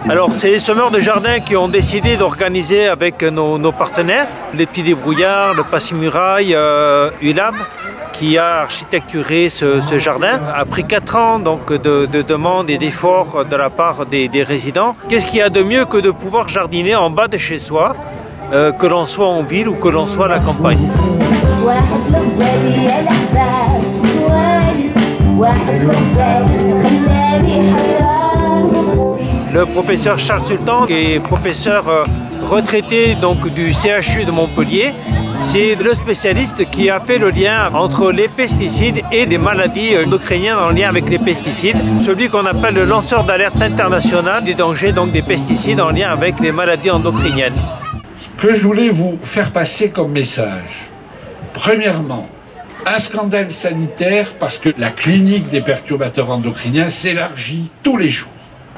Alors, c'est les semeurs de jardin qui ont décidé d'organiser avec nos partenaires, les Petits Débrouillards, le Passy-Muraille, ULAB, qui a architecturé ce jardin. Après 4 ans donc, de demandes et d'efforts de la part des résidents, qu'est-ce qu'il y a de mieux que de pouvoir jardiner en bas de chez soi, que l'on soit en ville ou que l'on soit à la campagne. Le professeur Charles Sultan, qui est professeur retraité donc, du CHU de Montpellier, c'est le spécialiste qui a fait le lien entre les pesticides et des maladies endocriniennes en lien avec les pesticides. Celui qu'on appelle le lanceur d'alerte international des dangers donc, des pesticides en lien avec les maladies endocriniennes. Ce que je voulais vous faire passer comme message, premièrement, un scandale sanitaire parce que la clinique des perturbateurs endocriniens s'élargit tous les jours.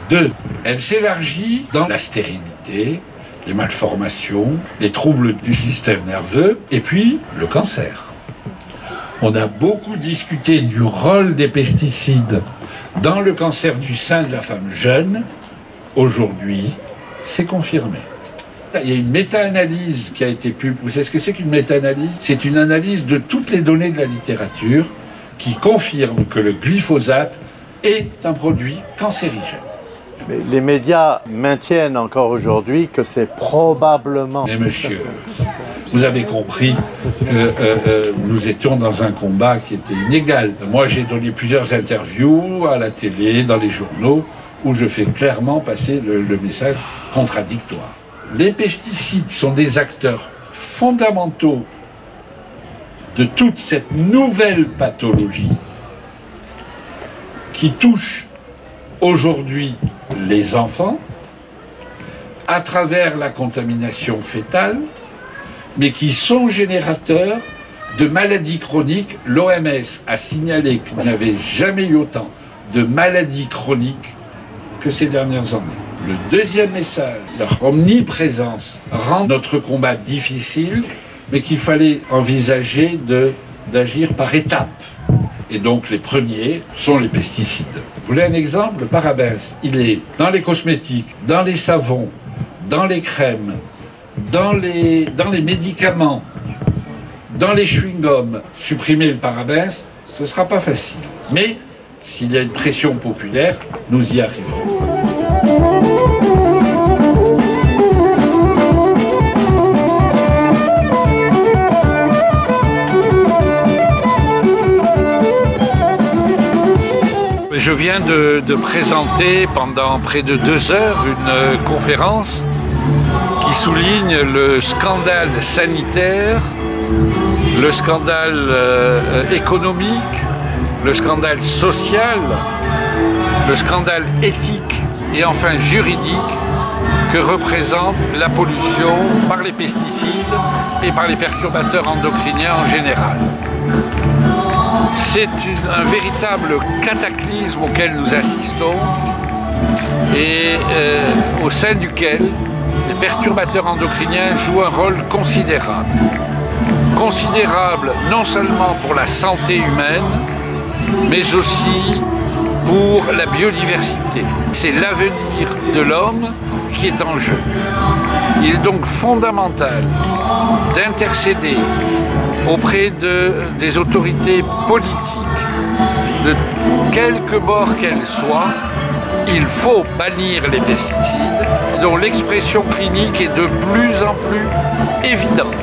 2. Elle s'élargit dans la stérilité, les malformations, les troubles du système nerveux et puis le cancer. On a beaucoup discuté du rôle des pesticides dans le cancer du sein de la femme jeune. Aujourd'hui, c'est confirmé. Il y a une méta-analyse qui a été publiée. Vous savez ce que c'est qu'une méta-analyse? C'est une analyse de toutes les données de la littérature qui confirme que le glyphosate est un produit cancérigène. Mais les médias maintiennent encore aujourd'hui que c'est probablement... Mais monsieur, vous avez compris que nous étions dans un combat qui était inégal. Moi, j'ai donné plusieurs interviews à la télé, dans les journaux, où je fais clairement passer le message contradictoire. Les pesticides sont des acteurs fondamentaux de toute cette nouvelle pathologie qui touche aujourd'hui les enfants à travers la contamination fétale, mais qui sont générateurs de maladies chroniques. L'OMS a signalé qu'il n'y avait jamais eu autant de maladies chroniques que ces dernières années. Le deuxième message, leur omniprésence rend notre combat difficile, mais qu'il fallait envisager d'agir par étapes. Et donc les premiers sont les pesticides. Vous voulez un exemple? Le parabens, il est dans les cosmétiques, dans les savons, dans les crèmes, dans les médicaments, dans les chewing-gums. Supprimer le parabens, ce ne sera pas facile. Mais s'il y a une pression populaire, nous y arriverons. Je viens de présenter pendant près de 2 heures une conférence qui souligne le scandale sanitaire, le scandale économique, le scandale social, le scandale éthique et enfin juridique que représente la pollution par les pesticides et par les perturbateurs endocriniens en général. C'est un véritable cataclysme auquel nous assistons et au sein duquel les perturbateurs endocriniens jouent un rôle considérable. Considérable non seulement pour la santé humaine, mais aussi pour la biodiversité. C'est l'avenir de l'homme qui est en jeu. Il est donc fondamental d'intercéder auprès des autorités politiques, de quelque bord qu'elles soient. Il faut bannir les pesticides, dont l'expression clinique est de plus en plus évidente.